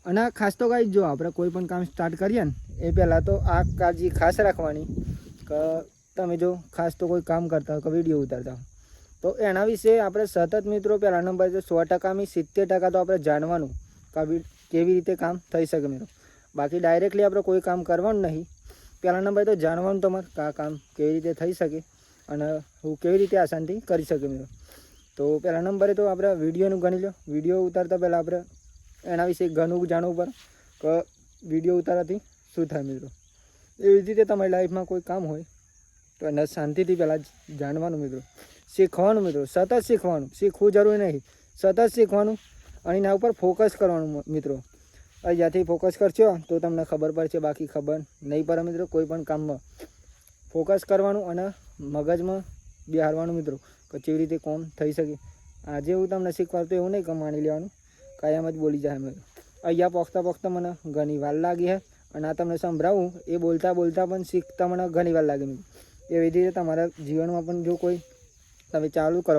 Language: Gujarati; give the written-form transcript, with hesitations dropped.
અને ખાસ તો ગાઈસ જો આપણે કોઈ પણ કામ સ્ટાર્ટ કરીએ ને એ પહેલાં તો આ કાળજી ખાસ રાખવાની કે તમે જો ખાસ તો કોઈ કામ કરતા હોય કે વિડીયો ઉતારતા હોય તો એના વિશે આપણે સતત મિત્રો પહેલા નંબર તો 100%માં 70% તો આપણે જાણવાનું કે કેવી રીતે કામ થઈ શકે મિત્રો. બાકી ડાયરેક્ટલી આપણે કોઈ કામ કરવાનું નહીં. પહેલા નંબર તો જાણવાનું તમારે કે આ કામ કેવી રીતે થઈ શકે અને હું કેવી રીતે આસાનથી કરી શકે મિત્રો. તો પહેલા નંબરે તો આપણે વિડીયોનું ગણી લો. વિડીયો ઉતારતા પહેલાં આપણે એના વિશે ઘણું જાણવું પડે કે વિડીયો ઉતારવાથી શું થાય મિત્રો. એવી જ રીતે તમારી લાઈફમાં કોઈ કામ હોય તો એને શાંતિથી પહેલાં જાણવાનું મિત્રો, શીખવાનું મિત્રો, સતત શીખવાનું. શીખવું જરૂરી નહીં, સતત શીખવાનું અને એના ઉપર ફોકસ કરવાનું મિત્રો. અહીંયાથી ફોકસ કરશો તો તમને ખબર પડશે, બાકી ખબર નહીં પડે મિત્રો. કોઈ પણ કામમાં ફોકસ કરવાનું અને મગજમાં બેહારવાનું મિત્રો કે કેવી રીતે કામ થઈ શકે. આજે હું તમને શીખવાડું તો એવું નહીં કે માની લેવાનું કાયમ જ બોલી જાય મિત્રો. અહીંયા પહોંચતા મને ઘણી વાર લાગી છે અને આ તમને સંભળાવું એ બોલતા પણ શીખતા મને ઘણી વાર લાગી મિત્રો. એવી રીતે તમારા જીવનમાં પણ જો કોઈ તમે ચાલુ કરો